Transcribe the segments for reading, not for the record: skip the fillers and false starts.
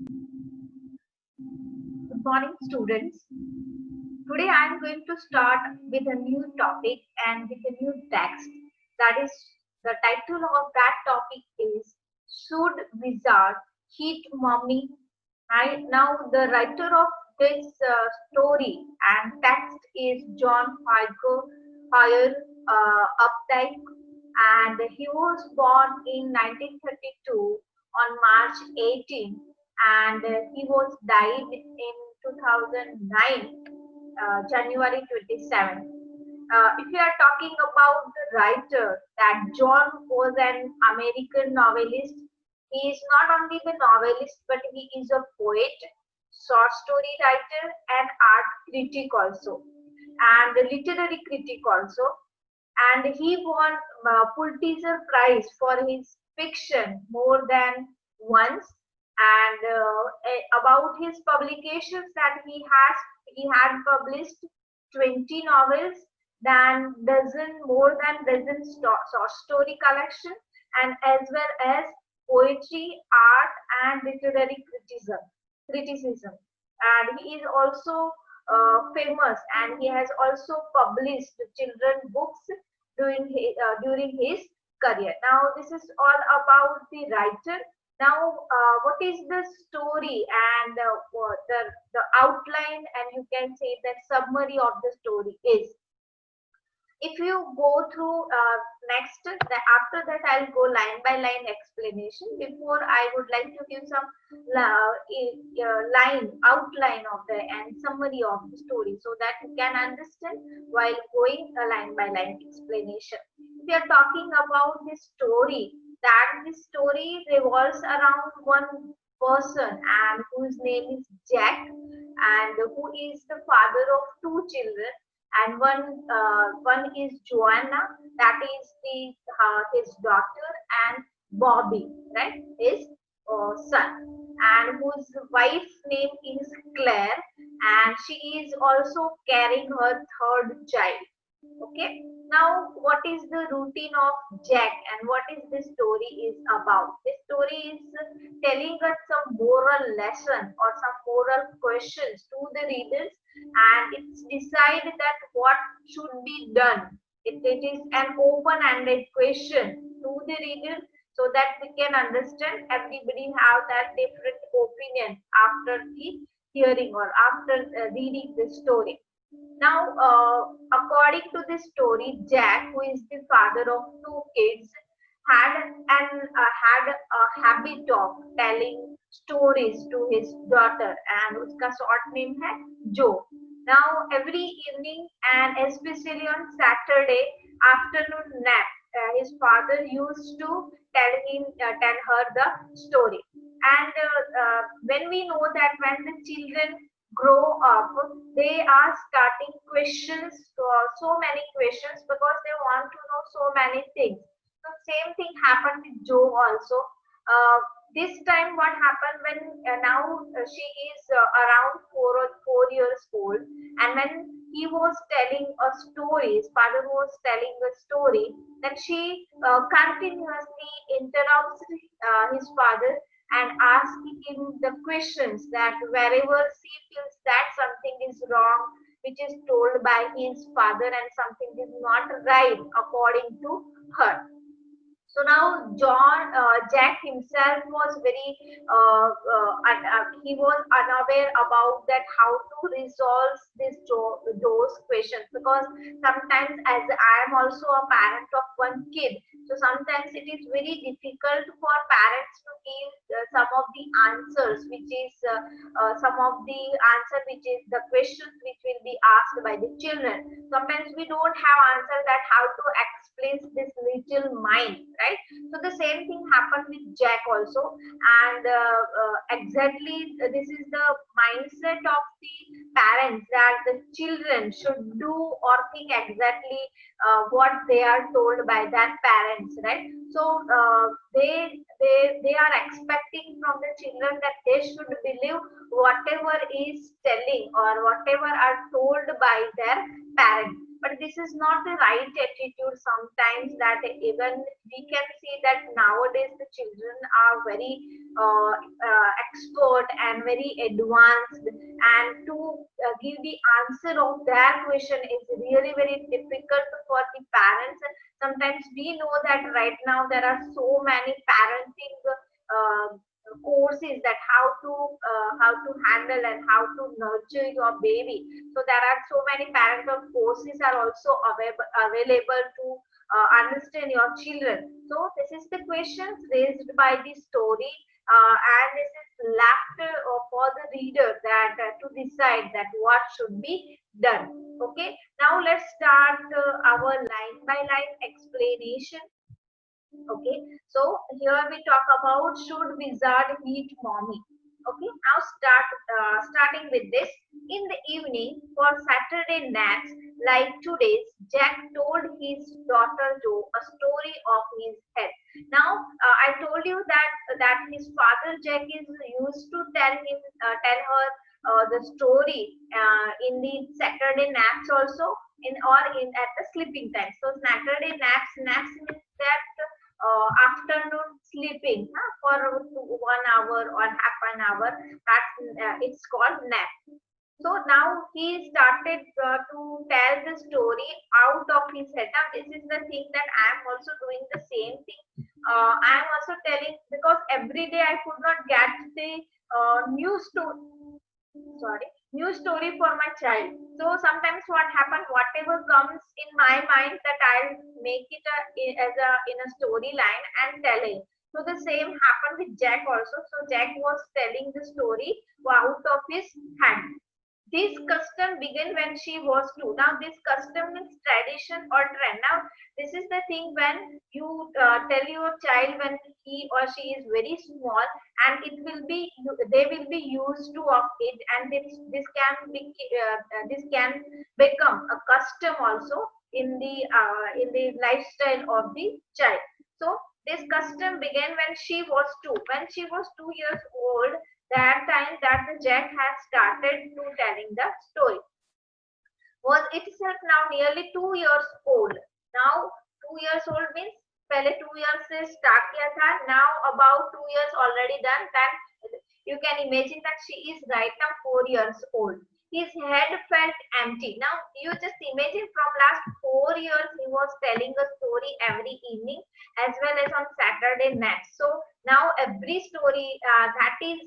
Good morning, students. Today I am going to start with a new topic and with a new text. That is, the title of that topic is Should Wizard Hit Mommy? Now, the writer of this story and text is John Hoyer Updike, and he was born in 1932 on March 18, and he was died in 2009, January 27. If you are talking about the writer, that John was an American novelist. He is not only the novelist, but he is a poet, short story writer, and art critic also, and a literary critic also. And he won Pulitzer Prize for his fiction more than once. And about his publications, that he had published 20 novels, then more than dozen short story collection, and as well as poetry, art, and literary criticism. And he is also famous, and he has also published children books during his career. Now, this is all about the writer. Now, what is the story and the outline, and you can say that summary of the story is. If you go through after that I'll go line by line explanation. Before, I would like to give some line outline of the and summary of the story, so that you can understand while going a line by line explanation. If we are talking about this story, that this story revolves around one person, and whose name is Jack, and who is the father of two children, and one is Joanna, that is his daughter, and Bobby, right, his son, and whose wife's name is Claire, and she is also carrying her third child. Okay. Now, what is the routine of Jack, and what is this story is about? This story is telling us some moral lesson or some moral questions to the readers, and it's decided that what should be done. It is an open-ended question to the reader, so that we can understand. Everybody have that different opinion after the hearing or after reading the story. Now, according to this story, Jack, who is the father of two kids, had a habit of telling stories to his daughter, and उसका short name है Joe. Now, every evening, and especially on Saturday afternoon nap, his father used to tell her the story. And when we know that when the children grow up, they are starting questions, so many questions, because they want to know so many things. So same thing happened with Joe also. This time what happened, when now she is around 4 years old, and when he was telling a story, his father was telling a story, then she continuously interrupts his father and asking him the questions, that wherever she feels that something is wrong, which is told by his father, and something is not right according to her. So now Jack himself was he was unaware about that how to resolve those questions, because sometimes, as I am also a parent of one kid, so sometimes it is very difficult for parents to give some of the answers, which is the questions which will be asked by the children. Sometimes we don't have answer that how to explain this little mind, right? So the same thing happened with Jack also, and exactly this is the mindset of the parents, that the children should do or think exactly what they are told by their parents, right? So they are expecting from the children that they should believe whatever is telling or whatever are told by their parents. but this is not the right attitude sometimes, that even we can see that nowadays the children are very expert and very advanced, and to give the answer of their question is really very difficult for the parents. And sometimes we know that right now there are so many parenting courses, that how to handle and how to nurture your baby. So there are so many parental courses are also available to understand your children. So this is the questions raised by the story, and this is left for the reader that to decide that what should be done. Okay, now let's start our line by line explanation. Okay, so here we talk about, should wizard eat mommy? Okay, now starting with this. In the evening for Saturday naps like today's, Jack told his daughter Joe a story of his head. Now I told you that his father Jack is used to tell her the story in the Saturday naps also, in or in at the sleeping time. So Saturday naps means that afternoon sleeping for 1 hour or half an hour. That's it's called nap. So now he started to tell the story out of his head. Now this is the thing that I am also doing the same thing. I am also telling, because every day I could not get the new story. Sorry, new story for my child. So sometimes what happens, whatever comes in my mind, that I'll make it as a in a storyline and telling. So the same happened with Jack also. So Jack was telling the story out of his hand. This custom began when she was 2. Now, this custom means tradition or trend. Now, this is the thing when you tell your child when he or she is very small, and it will be they will be used to of it, and this can become a custom also in the lifestyle of the child. So, this custom began when she was 2. When she was 2 years old, that time that the Jack had started to telling the story. Was itself now nearly 2 years old. Now 2 years old means पहले 2 years से start किया था. Now about 2 years already done. Then you can imagine that she is right now 4 years old. His head felt empty. Now you just imagine, from last 4 years he was telling a story every evening as well as on Saturday night. So now every story that is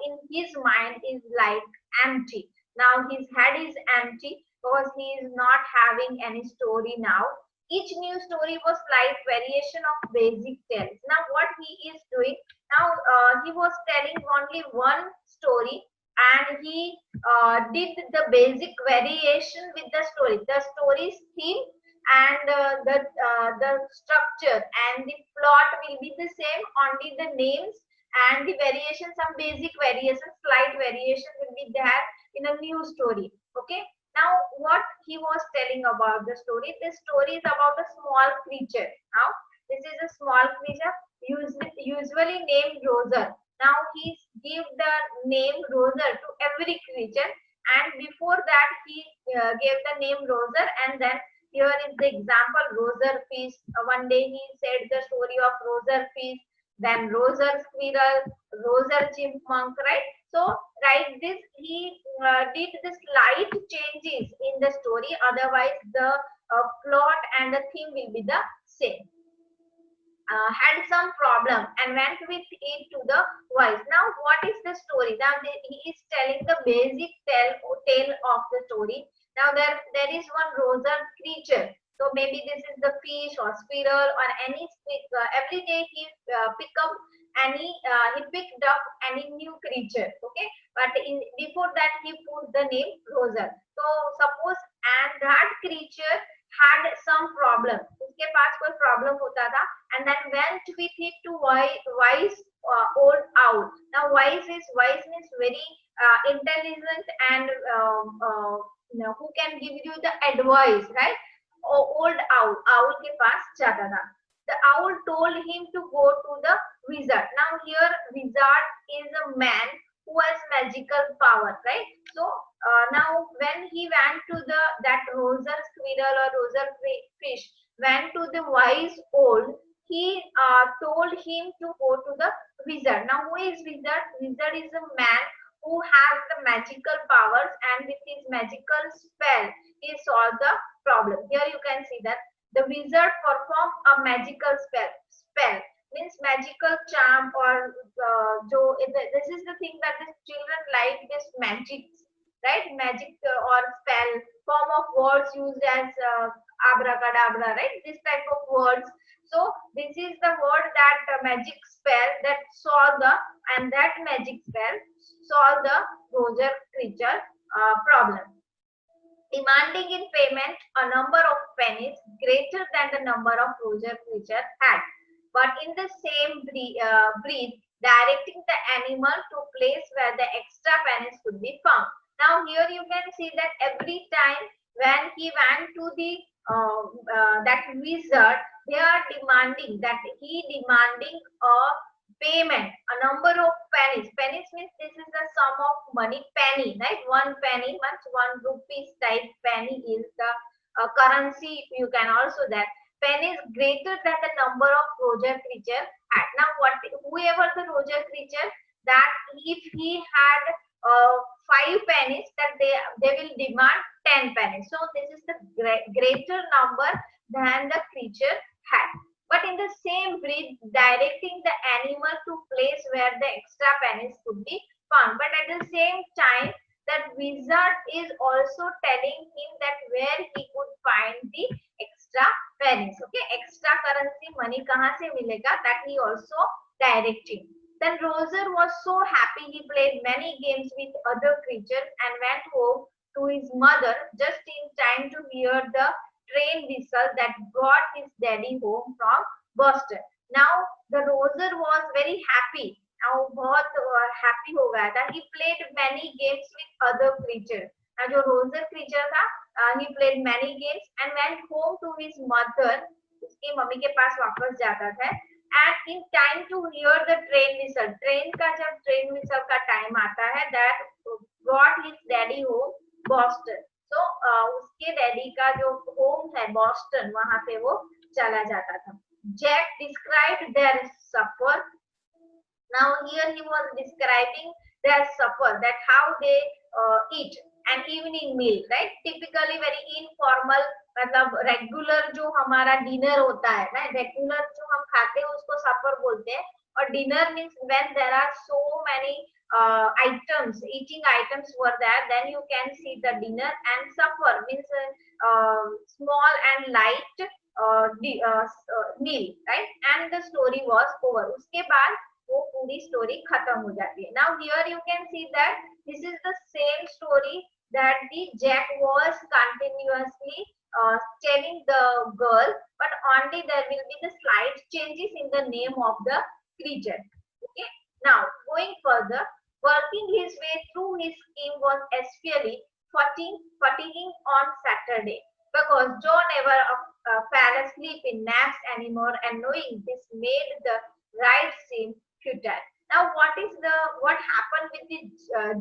in his mind is like empty. Now his head is empty because he is not having any story now. Each new story was slight variation of basic tales. Now what he is doing now, he was telling only one story, and he did the basic variation with the story. The story's theme and the structure and the plot will be the same. Only the names and the variation, some basic variation, slight variation will be there in a new story. Okay. Now, what he was telling about the story? This story is about a small creature. Now, this is a small creature usually named Roser. Now, he gave the name Roser to every creature, and before that, he gave the name Roser, and then here is the example, Roser fish. One day he said the story of Roser fish, then Roser squirrel, Roser chipmunk, right? So, right, this he did the slight changes in the story. Otherwise, the plot and the theme will be the same. Had some problem and went with it to the wise. Now, what is the story? Now, he is telling the basic tale of the story. Now, there is one Roser creature. So maybe this is the fish or squirrel or any every day he picked up any new creature. Okay, but before that he put the name Roser. So suppose and that creature had some problem. उसके पास कोई problem होता था, and then went with it to wise old owl. Now wise means very intelligent and who can give you the advice, right? Old owl के पास जाता था. The owl told him to go to the wizard. Now here wizard is a man who has magical power, right? So Now when he went to that roser squirrel or roser fish went to the wise old, he told him to go to the wizard. Now who is wizard? Wizard is a man who has the magical powers, and with his magical spell he solved the problem. Here you can see that the wizard performed a magical spell means magical charm, or this is the thing that the children like, this magic, right? Magic or spell, form of words used as abracadabra, right? This type of words. So this is the word that magic spell that saw the, and that magic spell solve the roger creature problem, demanding in payment a number of pennies greater than the number of roger creature had, but in the same breed, directing the animal to place where the extra pennies could be found. Now here you can see that every time when he went to the that wizard, they are demanding that he demanding a payment, a number of pennies. Pennies means this is the sum of money. Penny, right? One penny means 1 rupees type penny is the currency. You can also that penny is greater than the number of roger creature had. Now what, whoever the roger creature, that if he had 5 pennies, that they will demand 10 pennies. So this is the greater number than the creature had. But in the same breed, directing the animal to place where the extra pennies could be found. But at the same time, that wizard is also telling him that where he could find the extra pennies. Okay, extra currency money kahan se milega, that he also directing. Then Roger was so happy, he played many games with other creatures and went home to his mother just in time to hear the train whistle that brought his daddy home from Boston. Now the Roger was very happy. Now बहुत happy हो गया था. He played many games with other creatures. Now जो Roger creature था, he played many games and went home to his mother. उसकी mummy के पास वापस जाता था. And in time to hear the train whistle. Train का जब train whistle का time आता है, that brought his daddy home Boston. So उसके डैडी का जो होम है बॉस्टन, वहां पे वो चला जाता था. Jack described their supper. Now here he was describing their supper, that how they eat an evening meal, right? Typically very informal, मतलब रेगुलर जो हमारा डिनर होता है ना, रेगुलर जो हम खाते हैं उसको सपर बोलते हैं. और dinner means when there are so many items, eating items were there, then you can see the dinner. And supper means small and light meal, right? And the story was over. उसके बाद वो पूरी story खत्म हो जाती है. Now here you can see that this is the same story that the Jack was continuously telling the girl, but only there will be the slight changes in the name of the creature. Okay. Now going further, working his way through his scheme was especially fatiguing on Saturday, because Joe never fell asleep in naps anymore, and knowing this made the ride seem futile. Now what happened with the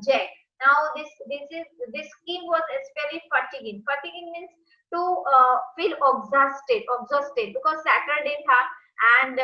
Jack? Now this scheme was especially fatiguing. Fatiguing means to feel exhausted because Saturday tha, and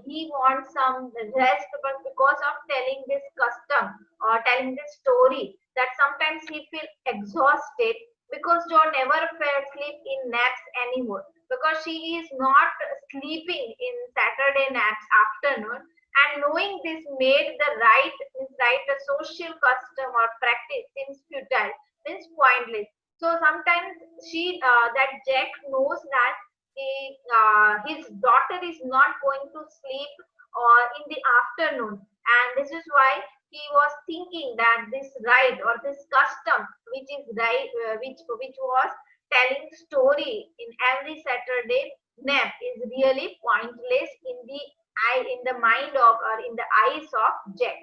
he wants some rest, but because of telling this custom or telling this story, that sometimes he feel exhausted, because John never fell asleep in naps anymore, because she is not sleeping in Saturday naps afternoon. And knowing this made the right a social custom or practice seems futile, means pointless. So sometimes that Jack knows that his daughter is not going to sleep in the afternoon, and this is why he was thinking that this rite or this custom, which is which was telling story in every Saturday nap, is really pointless in the mind of, or in the eyes of Jack.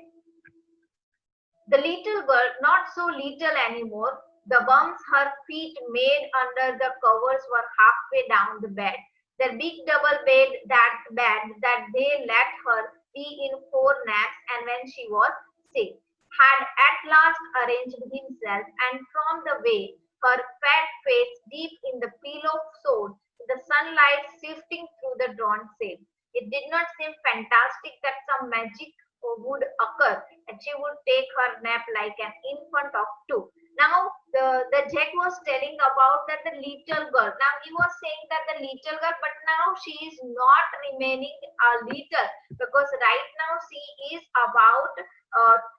The little girl, not so little anymore, the bumps her feet made under the covers were halfway down the bed. The big double bed that they let her be in 4 naps, and when she was sick, had at last arranged himself, and from the way her fat face deep in the pillow sword, the sunlight sifting through the drawn sail. It did not seem fantastic that some magic would occur and she would take her nap like an infant of two. Now the Jack was telling about that the little girl. Now he was saying that the little girl, but now she is not remaining a little, because right now she is about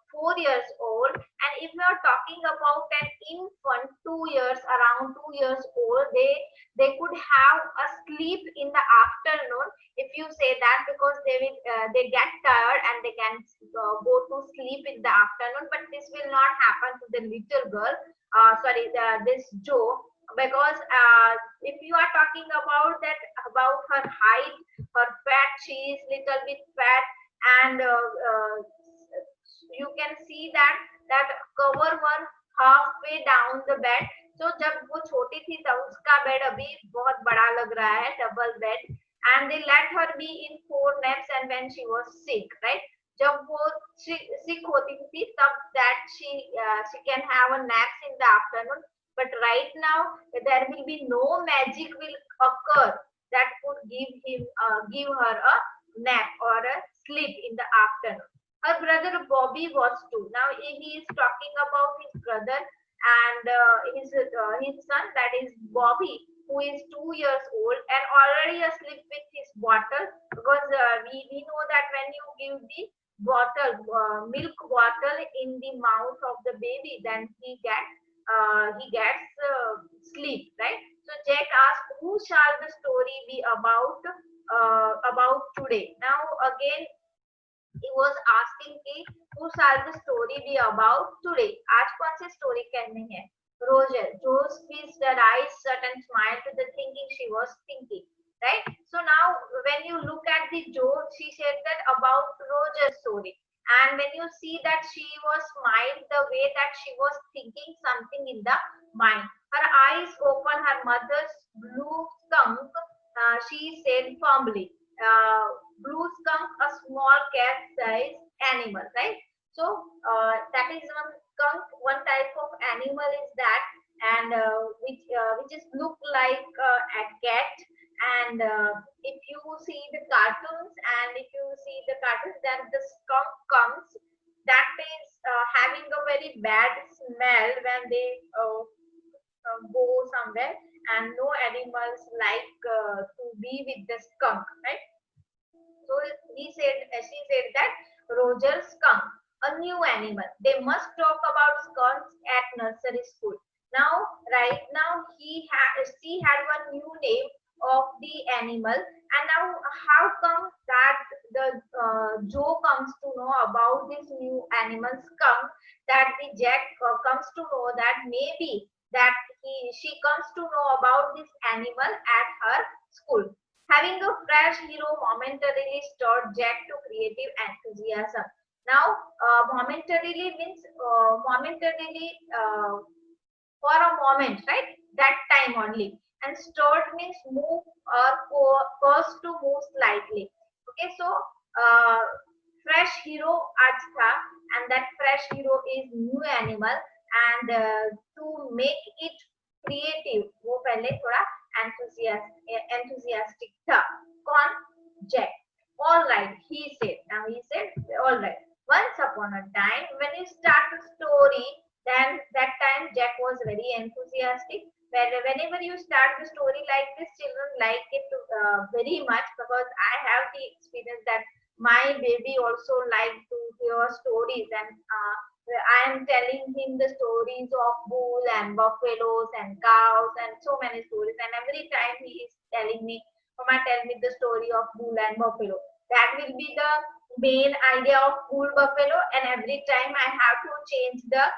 4 years old. And if we are talking about an infant 2 years, around 2 years old, they could have a sleep in the afternoon, if you say that, because they get tired and they can go to sleep in the afternoon. But this will not happen to the little girl, this Joe, because if you are talking about that, about her height, her fat, she is little bit fat, and you can see that cover one halfway down the bed. So जब वो छोटी थी तब उसका bed अभी बहुत बड़ा लग रहा है, double bed. And they let her be in 4 naps, and when she was sick, right? जब वो sick होती थी तब that she can have a naps in the afternoon. But right now there will be no magic will occur that could give her a nap or a sleep in the afternoon. Her brother Bobby was too. Now he is talking about his brother and his son, that is Bobby, who is 2 years old and already asleep with his bottle, because we know that when you give the bottle, milk bottle in the mouth of the baby, then he gets sleep, right? So Jack asked, who shall the story be about today? Now again he was asking कि who shall the story be about today? आज कौन सी story करनी है? Roger. Joe's face her eyes shut and smiled to the thinking she was thinking. Right? So now when you look at the Joe, she said that about Roger's story. And when you see that she was smiled the way that she was thinking something in the mind. Her eyes open, her mother's blue skunk, she said firmly. Blue skunk, a small cat-sized animal, right? So that is one skunk. One type of animal is that, and which is look like a cat. And if you see the cartoons, then the skunk comes. That is having a very bad smell when they go somewhere, and no animals like to be with the skunk, right? So she said that Roger skunk, a new animal. They must talk about skunks at nursery school. Now, right now, she had one new name of the animal, and now how come that the Joe comes to know about this new animal skunk? That the Jack comes to know that maybe that she comes to know about this animal at her school. Having a fresh hero momentarily stirred Jack to creative enthusiasm. Now, momentarily means momentarily for a moment, right? That time only. And stirred means move or cause to move slightly. Okay, so fresh hero आज था, and that fresh hero is new animal, and to make it creative, वो पहले थोड़ा enthusiastic था. कौन? Jack. All right, he said. Now he said, all right. Once upon a time, when you start a story, then that time Jack was very enthusiastic. Whenever you start the story like this, children like it very much, because I have the experience that my baby also liked to hear stories, and I am telling him the stories of bull and buffaloes and cows and so many stories, and every time he is telling me, Mama, tell me the story of bull and buffalo. That will be the main idea of bull buffalo, and every time I have to change the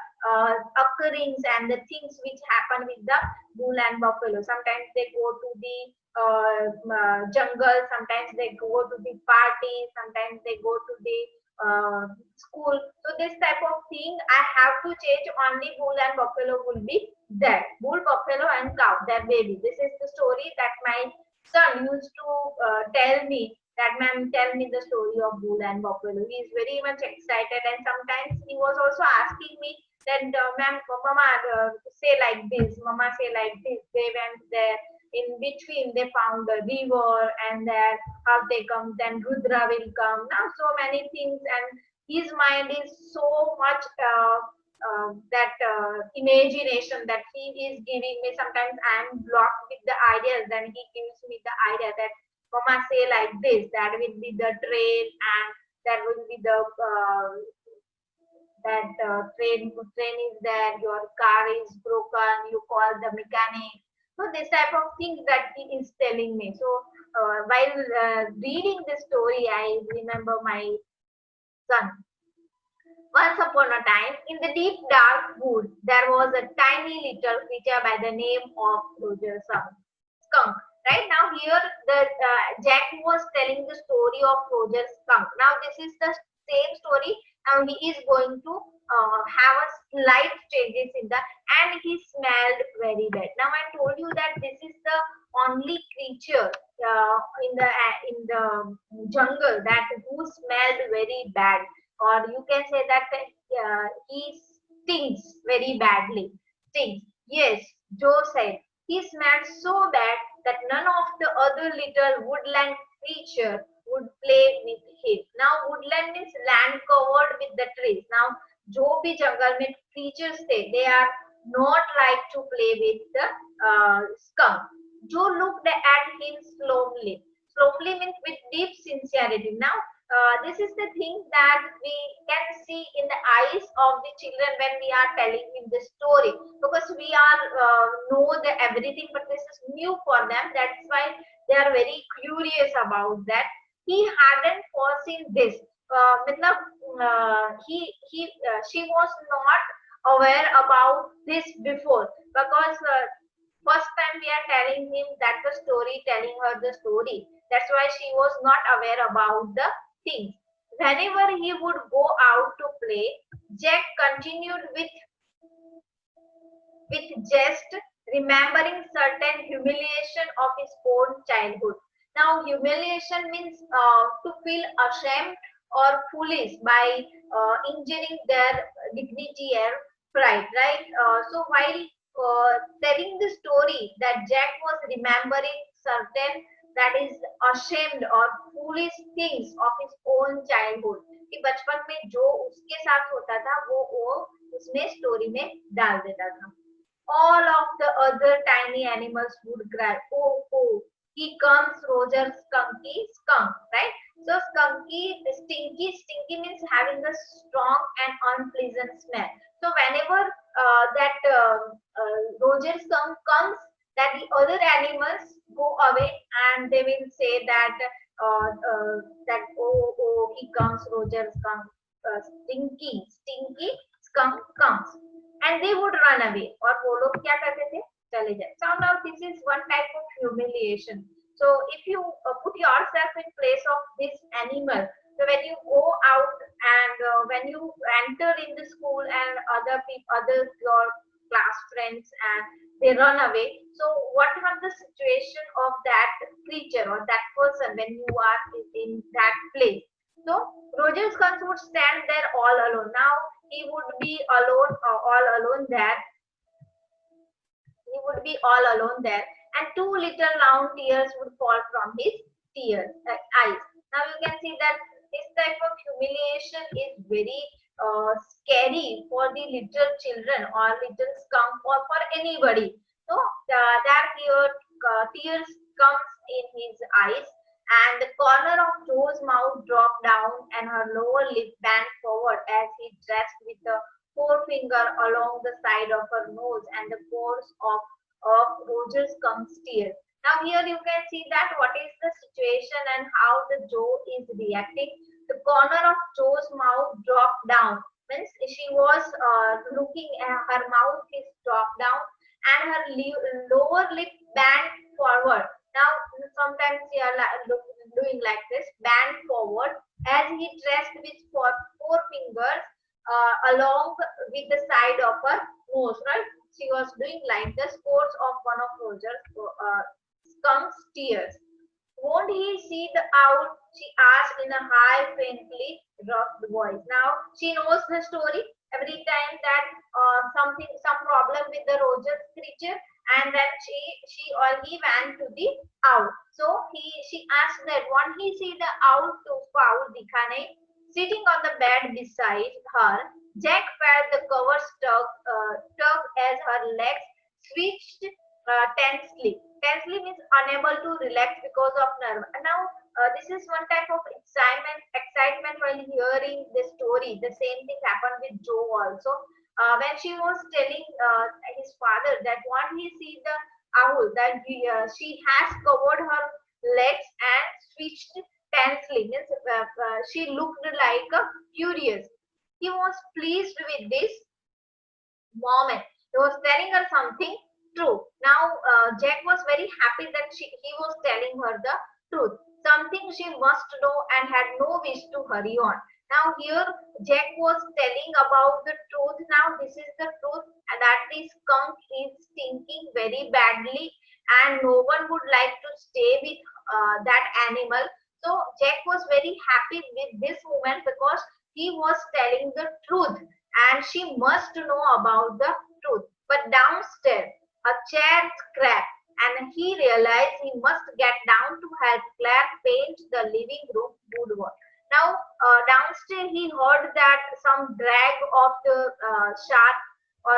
occurrings and the things which happen with the bull and buffalo. Sometimes they go to the jungle, sometimes they go to the party, sometimes they go to the school. So this type of thing I have to change. Only bull and buffalo will be there. Bull, buffalo and cow, their baby. This is the story that my son used to tell me, that ma'am, tell me the story of Bull and Buffalo. He is very much excited, and sometimes he was also asking me that, ma'am, mama, say like this, mama, say like this. They went there. In between, they found a river, and then how they come, then Rudra will come. Now, so many things, and his mind is so much that imagination that he is giving me. Sometimes I am blocked with the ideas, then he gives me the idea that mama, say like this, that will be the train, and that will be the that train is there, your car is broken, you call the mechanic. So this type of things that he is telling me. So while reading this story, I remember my son. Once upon a time, in the deep dark wood, there was a tiny little creature by the name of Roger Skunk. Right now, here the Jack was telling the story of Roger Skunk. Now, this is the same story. Now, he is going to have a slight changes in the, and he smelled very bad. Now, I told you that this is the only creature in the jungle that who smelled very bad, or you can say that he stinks very badly. Stinks. Yes, Joe said. He smelled so bad that none of the other little woodland creature would play with him. Now, woodland means land covered with the trees. Now, जो भी जंगल में creatures थे, they are not like to play with the skunk. Joe looked at him slowly. Slowly means with deep sincerity. Now, this is the thing that we can see in the eyes of the children when we are telling him the story, because we are know the everything, but this is new for them. That's why they are very curious about that. He hadn't foreseen this. She was not aware about this before, because first time we are telling him that the story, telling her the story. That's why she was not aware about the things. Whenever he would go out to play, Jack continued with just remembering certain humiliation of his own childhood. Now, humiliation means to feel ashamed or foolish by injuring their dignity or pride, right? So while telling the story, that Jack was remembering certain, that is ashamed or foolish things of his own childhood, कि बचपन में जो उसके साथ होता था वो उसमें स्टोरी में डाल देता था. All of the other tiny animals would cry, oh, oh, he comes, Roger Skunky, skunk, right? So skunky, stinky means having a strong and unpleasant smell. So whenever Roger Skunk comes, that the other animals go away, and they will say that oh, he comes, Roger Skunk, stinky skunk comes, and they would run away. और वो लोग क्या करते थे, चले जाए. So now this is one type of humiliation. So if you put yourself in place of this animal, so when you go out and when you enter in the school and other your class friends, and they run away, so what was the situation of that creature or that person when you are in that place? So Roger Skunk would stand there all alone. Now he would be alone, all alone there. He would be all alone there, and two little round tears would fall from his eyes. Now you can see that this type of humiliation is very scary for the little children or little skunk or for anybody. So that tears comes in his eyes, and the corner of Joe's mouth dropped down, and her lower lip bent forward as he dressed with the forefinger along the side of her nose and the course of Roger Skunk's tears. Now here you can see that what is the situation and how the Joe is reacting. The corner of Joe's mouth dropped down, means she was looking at her mouth is dropped down, and her lower lip bent forward. Now sometimes we are doing like this, bent forward as he dressed with four fingers along with the side of her nose, right? She was doing like the course of one of Roger Skunk's tears. Won't he see the owl? She asked in a high, faintly rough voice. Now she knows the story. Every time that some problem with the Roger's creature, and then she or he ran to the owl. So she asked that when he see the owl to owl dikha nahi, sitting on the bed beside her, Jack felt the cover tug as her legs switched tensely. Tensely means unable to relax because of nerve. And now this is one type of excitement while hearing the story. The same thing happened with Joe also. When she was telling his father that when he sees the owl, that she has covered her legs and switched tensely. Means she looked like curious. He was pleased with this moment. He was telling her something true. Now, Jack was very happy that he was telling her the truth, something she must know and had no wish to hurry on. Now, here Jack was telling about the truth. Now, this is the truth, and that the skunk is stinking very badly, and no one would like to stay with that animal. So, Jack was very happy with this moment because he was telling the truth and she must know about the truth. But downstairs, a chair cracked, and he realized he must get down to help Claire paint the living room woodwork. Now, downstairs, he heard that some drag of the shark or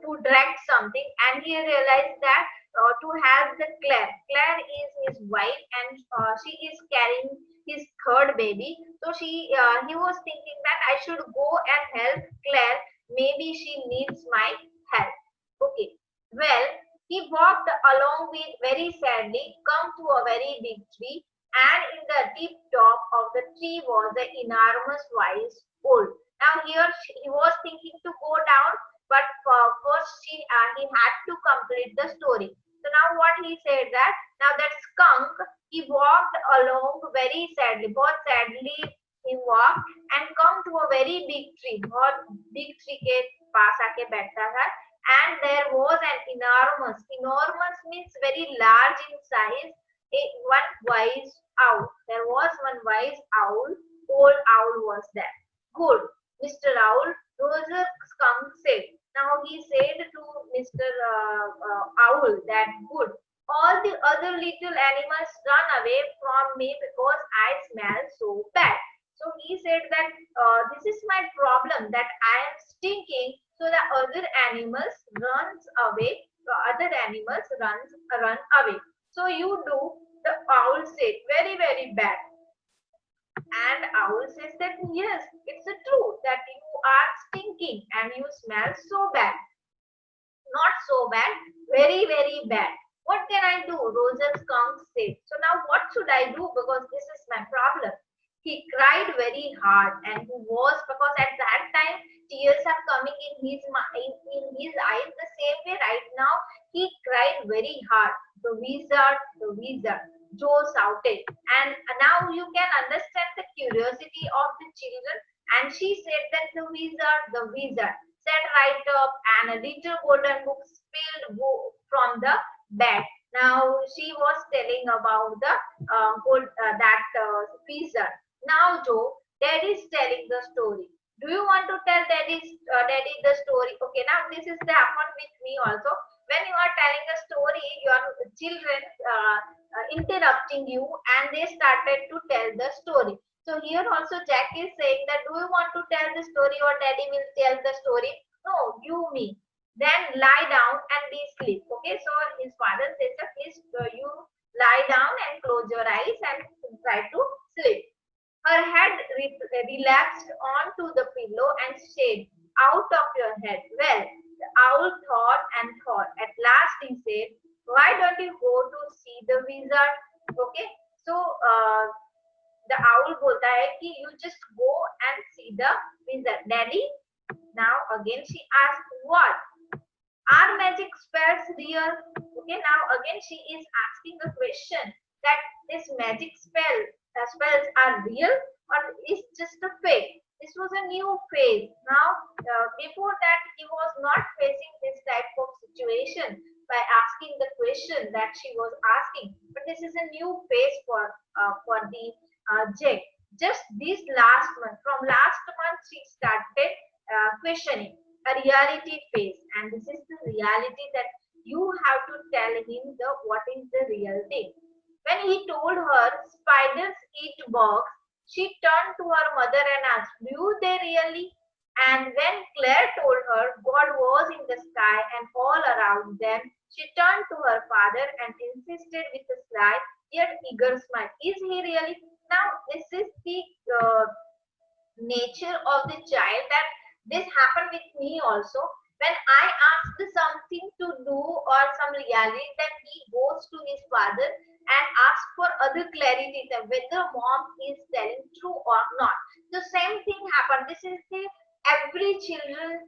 to drag something, and he realized that to help the Claire. Claire is his wife, and she is carrying his third baby. So he was thinking that I should go and help Claire. Maybe she needs my help. Okay. Well, he walked along with very sadly, come to a very big tree, and in the deep top of the tree was an enormous wise owl. Now here he was thinking to go down, but first he had to complete the story. So now what he said that now that skunk he walked along very sadly, बहुत sadly he walked and come to a very big tree. बहुत big tree के पास आके बैठा था. And there was an enormous means very large in size, one wise owl. There was one wise owl, old owl was there. Good, Mr. Owl, Roger Skunk said. Now he said to Mr. Owl that good. All the other little animals run away from me because I smell so bad. So he said that this is my problem that I am stinking, so the other animals runs away. The other animals run away. So you do. The owl said very bad. And owl says that yes, it's true that you are stinking and you smell so bad. Not so bad, very bad. What can I do? Roger Skunk said. So now what should I do? Because this is my problem. He cried very hard, and he was, because at that time tears are coming in his eyes the same way right now. He cried very hard. The wizard, Joe shouted. And now you can understand the curiosity of the children. And she said that the wizard sat right up, and a little golden book spilled from the bed. Now she was telling about the wizard. Now, Joe, Daddy is telling the story. Do you want to tell Daddy the story? Okay, now this is the happen with me also. When you are telling a story, your children interrupting you, and they started to tell the story. So here also Jack is saying that do you want to tell the story or Daddy will tell the story? No, you me. Then lie down and be sleep. Okay, so his father says that please you lie down and close your eyes and try to sleep. Her head relapsed onto the pillow and said, out of your head. Well, the owl thought and thought. At last he said, why don't you go to see the wizard? Okay, so the owl बोलता है कि you just go and see the wizard. Daddy, now again she asked, what? Are magic spells real? Okay, now again she is asking a question that this magic spells are real or is just a fake. This was a new phase. Now, before that, he was not facing this type of situation by asking the question that she was asking. But this is a new phase for the Jack. Just this last month, from last month, she started questioning a reality phase, and this is the reality that you have to tell him the what is the real thing. When he told her spiders eat bugs, she turned to her mother and asked, "Do they really?" And when Claire told her God was in the sky and all around them, she turned to her father and insisted with a slight yet eager smile, "Is he really?" Now, this is the uh, nature of the child, that this happened with me also. When I asked something to do or some reality, then he goes to his father and asks for other clarity that whether mom is telling true or not. The same thing happened. This is the every children's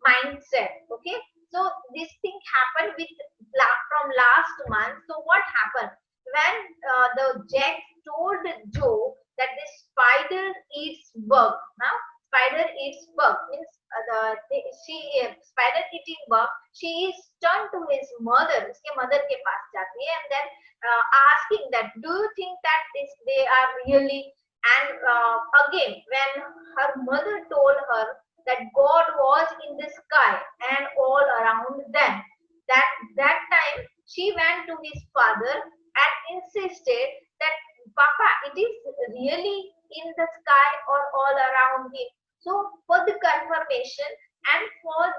mindset. Okay, so this thing happened with from last month. So what happened when the Jack told Joe that the spider eats bug? Now spider eats bug means spider eating bug. She is turned to his mother. उसके mother के पास जाती है and then asking that, do you think that this they are really? And again, when her mother told her that God was in the sky and all around them, that time she went to his father and insisted that, Papa, it is really in the sky or all around him. So for the confirmation and for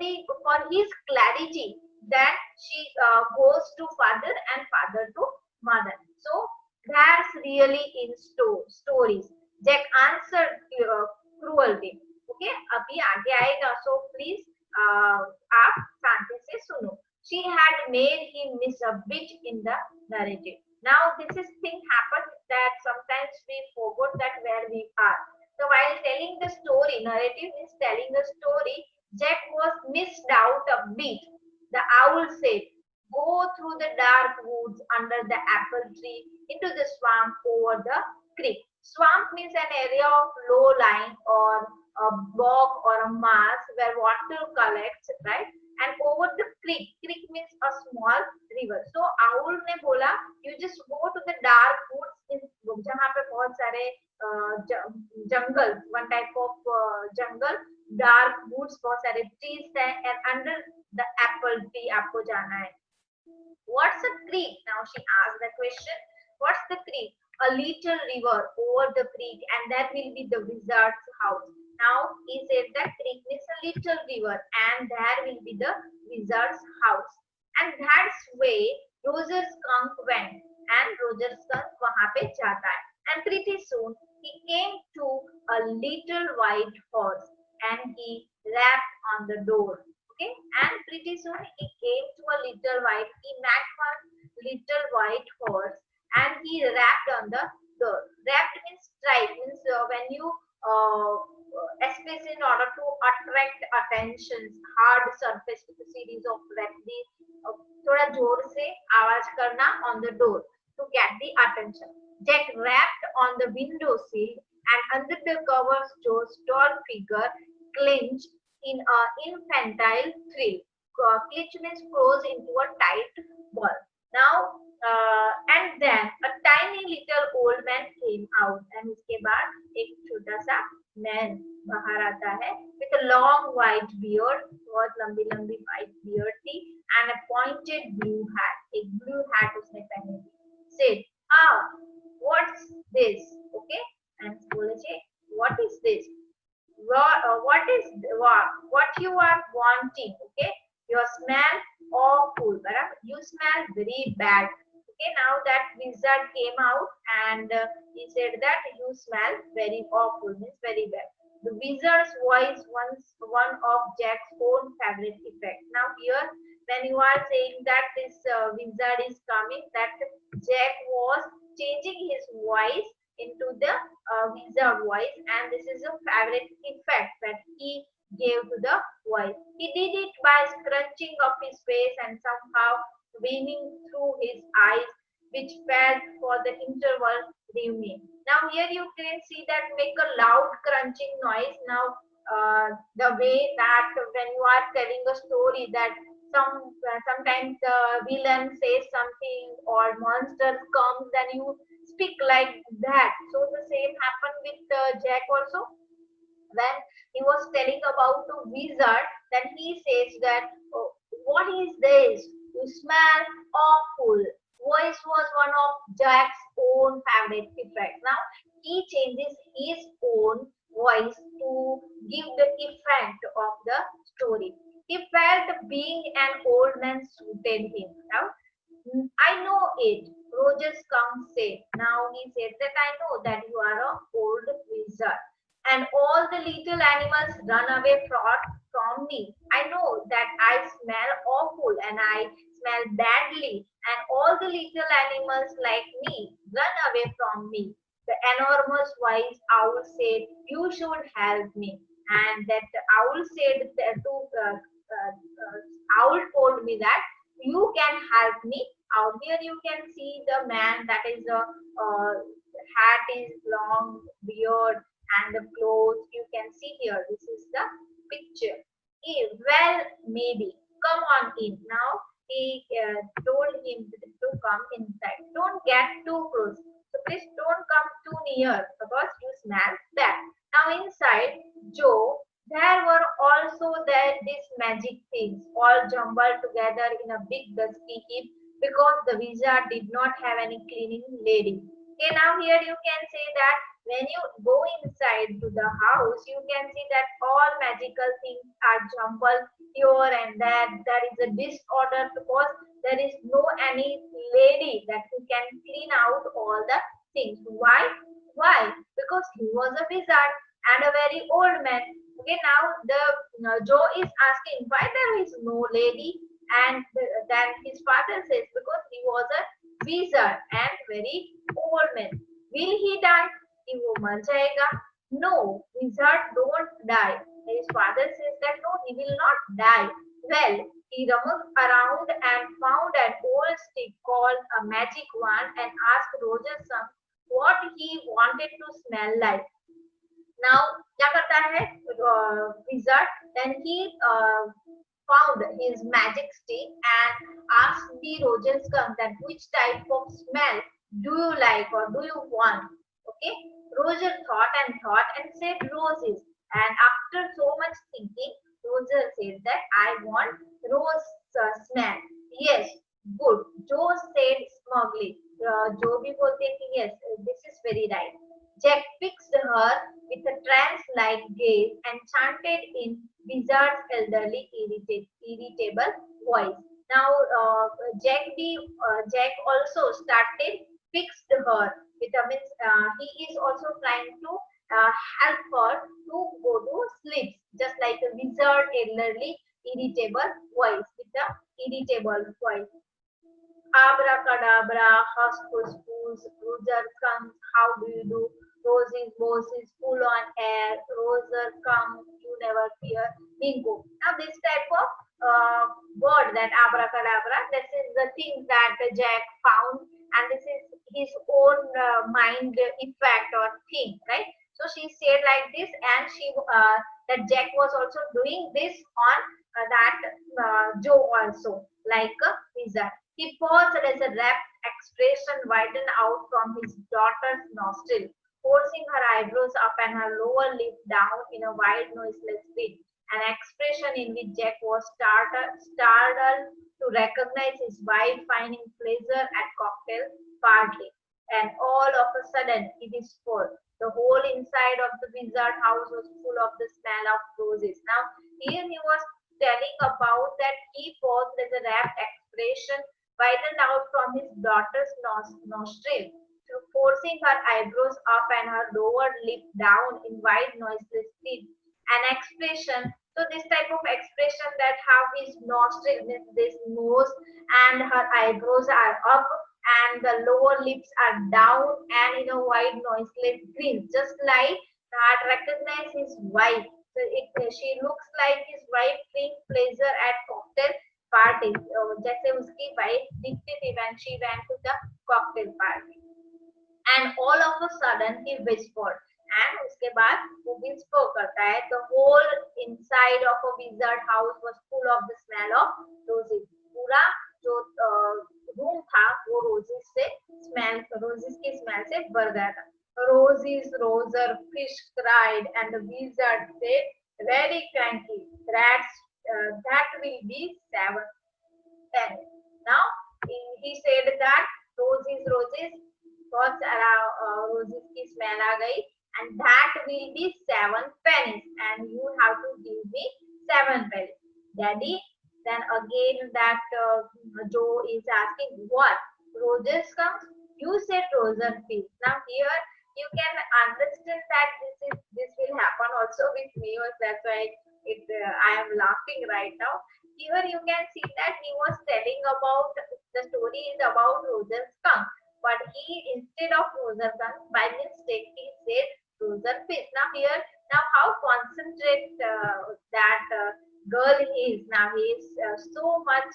his clarity, that she goes to father and father to mother. So that's really in stories. Jack answered cruelty. Okay, अभी आगे आएगा. So please आप शांति से सुनो. She had made him miss a bit in the narrative. Now this is thing happened that sometimes we forgot that where we are. So while telling the story, narrative is telling the story, Jack was missed out a bit. The owl said, "Go through the dark woods under the apple tree into the swamp over the creek." Swamp means an area of low lying or a bog or a marsh where water collects, right? And over the creek. Creek means a small river. So owl ने बोला, you just go to the dark woods जहाँ पे बहुत सारे जंगल, one type of jungle, dark woods, बहुत सारे trees हैं, and under the apple tree आपको जाना है. What's a creek? Now she asked the question. What's the creek? A little river over the creek, and that will be the wizard's house. Now he said that creek is a little river, and there will be the wizard's house. And that's way Roger skunk went, and Roger skunk वहाँ पे जाता है. And pretty soon he came to a little white horse, and he rapped on the door. Okay, and pretty soon he came to a little white. He met one little white horse, and he rapped on the door. Rapped means strike, means when you especially in order to attract attention, hard surface with a series of rapping, थोड़ा जोर से आवाज करना on the door to get the attention. Jack rapped on the window sill, and under the covers Joe's tall figure clinched in an infantile thrill. Clinch means close into a tight ball. Now, and then a tiny little old man came out, and उसके बाद एक छोटा सा man बाहर आता है with a long white beard, बहुत लंबी लंबी white beard थी, and a pointed blue hat. एक blue hat उसने पहनी थी. Said, what's this? Okay, and बोले छे, what is this? What you are wanting? Okay, you smell awful, बराबर? You smell very bad. Okay, now that wizard came out and he said that you smell very awful, means very bad. The wizard's voice was one of Jack's own favorite effect. Now here, when you are saying that this wizard is coming, that Jack was changing his voice into the wizard voice, and this is a favorite effect that he gave to the voice. He did it by scrunching up his face and somehow beaming through his eyes, which felt for the interval remain. Now here you can see that make a loud crunching noise. Now the way that when you are telling a story that Sometimes the villain says something or monsters comes, then you speak like that. So the same happened with Jack also. When he was telling about the wizard, then he says that, oh, what is this? You smell awful. Voice was one of Jack's own favorite effects. Now he changes his own voice to give the effect of the story. He felt being an old man suited him. Now, I know it. Rogers comes said. Now he said that I know that you are a old wizard, and all the little animals run away from me. I know that I smell awful and I smell badly, and all the little animals like me run away from me. The enormous wise owl said, "You should help me." And that owl said that to owl told me that you can help me. Out here you can see the man that is a hat is long, beard, and the clothes you can see here. This is the picture. Well, maybe. Come on in. Now he told him to come inside. Don't get too close. So please don't come too near because you smell bad. Now inside, Joe, there were also there these magic things all jumbled together in a big dusty heap because the wizard did not have any cleaning lady. Okay, now here you can say that when you go inside to the house, you can see that all magical things are jumbled here and there. There is a disorder because there is no any lady that who can clean out all the things. Why? Why? Because he was a wizard and a very old man. Okay, now the Joe is asking why there is no lady, and then his father says because he was a wizard and very old man. Will he die? कि वो मर जाएगा? No, wizard don't die. His father says that no, he will not die. Well, he rummaged around and found an old stick called a magic wand and asked Roger's son what he wanted to smell like. Now, क्या करता है wizard? Then he found his magic stick and asked the Roger's son that which type of smell do you like or do you want? Okay, Roger thought and said roses. And after so much thinking, Roger said that I want rose smell. Yes, good. Joe said smugly. Joe भी बोलते हैं कि yes, this is very right. Jack fixed her with a trance-like gaze and chanted in Wizard's elderly, irritable voice. Now, Jack also started fixed her. It means he is also trying to help her to go to sleep, just like a wizard, elderly, irritable voice with a irritable voice. Abracadabra, huskus, fools, Roger comes, how do you do? Roses, bosses, full on air, Roser come, you never fear, bingo. Now this type of word that abracadabra, this is the thing that Jack found, and this is his own mind effect or thing, right? So she said like this, and she that Jack was also doing this on that Joe also, like a wizard. He paused as a rapt expression widened out from his daughter's nostril, forcing her eyebrows up and her lower lip down in a wide, noiseless grin. An expression in which Jack was startled to recognize his wife finding pleasure at cocktail party. And all of a sudden, he whispered. The whole inside of the wizard house was full of the smell of roses. Now, here he was telling about that he paused as a rapt expression widened out from his daughter's nostril, forcing her eyebrows up and her lower lip down in wide, noiseless grin. An expression. So this type of expression that how his nostril, this nose, and her eyebrows are up, and the lower lips are down, and in a wide, noiseless grin, just like that recognize his wife. So she looks like his wife feeling pleasure at cocktail party. जैसे उसकी wife दिखती थी when she went to the cocktail party. And all of a sudden he whispered, and उसके बाद वो भी spoke करता है the whole inside of a wizard house was full of the smell of roses पूरा जो रूम था वो रोजेस की स्मेल से भर गया था roses roser fish cried and the wizard said very cranky that will be 7 10 now he said that roses बहुत सारा roses की smell आ गई and that will be 7 pennies and you have to give me 7 pennies daddy then again that Joe is asking what roses comes you said rosen fish now here you can understand that this will happen also with me that's why I am laughing right now here you can see that he was telling about the story is about rosen skunk but he instead of rosen skunk by mistake he said rosen fish now here now how concentrate that girl is now he is so much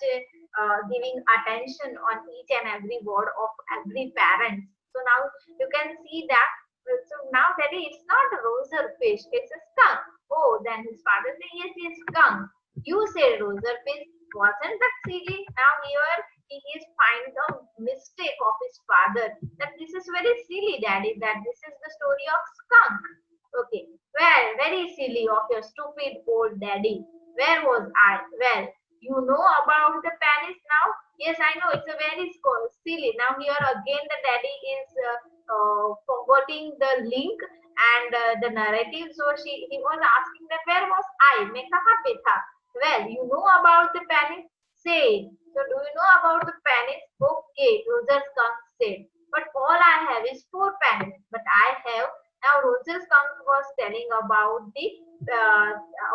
giving attention on each and every word of every parent so now you can see that so now daddy it's not a roser fish it's a skunk oh then his father said yes it's skunk you said roser fish wasn't that silly now here he is finding the mistake of his father that this is very silly daddy that this is the story of skunk okay well very silly of your stupid old daddy where was I? Well, you know about the pennies now? Yes, I know. It's a very silly. Now here again the daddy is forgetting the link and the narrative. So he was asking that where was I? मैं कहाँ पे था? Well, you know about the pennies? Say. So do you know about the pennies? Okay, Roger Skunk said. But all I have is 4 pennies. But I have now Roger Skunk was telling about the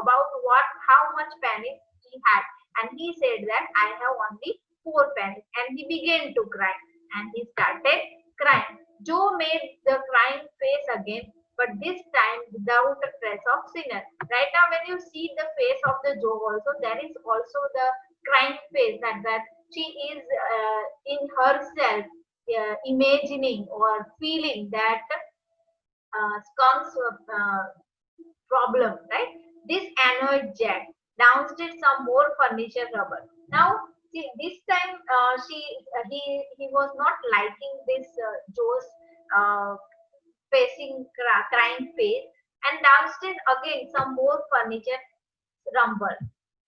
about what how much pennies he had and he said that I have only 4 pennies and he began to cry and he started crying. Joe made the crying face again but this time without a trace of sinner. Right now when you see the face of the Joe also there is also the crying face that she is in herself imagining or feeling that skunks problem, right? This annoyed Jack. Downstairs, some more furniture rubber. Now, see, this time he was not liking this Joe's uh, crying face, and downstairs again some more furniture rumble.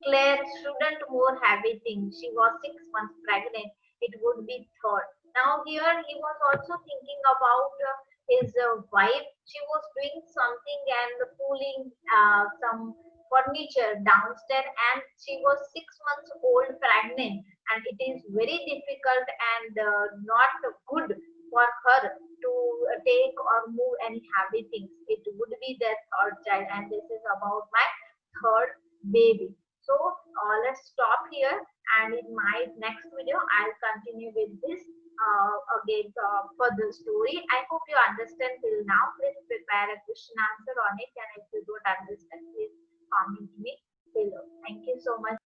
Claire shouldn't more heavy things. She was 6 months pregnant. It would be third. Now here he was also thinking about his wife. She was doing something and pulling some furniture downstairs and she was 6 months old pregnant and it is very difficult and not good for her to take or move any heavy things. It would be their third child and this is about my third baby. So let's stop here and in my next video I'll continue with this again for the story. I hope you understand till now. Please prepare a question answer on it and if you don't understand please comment me below. Thank you so much.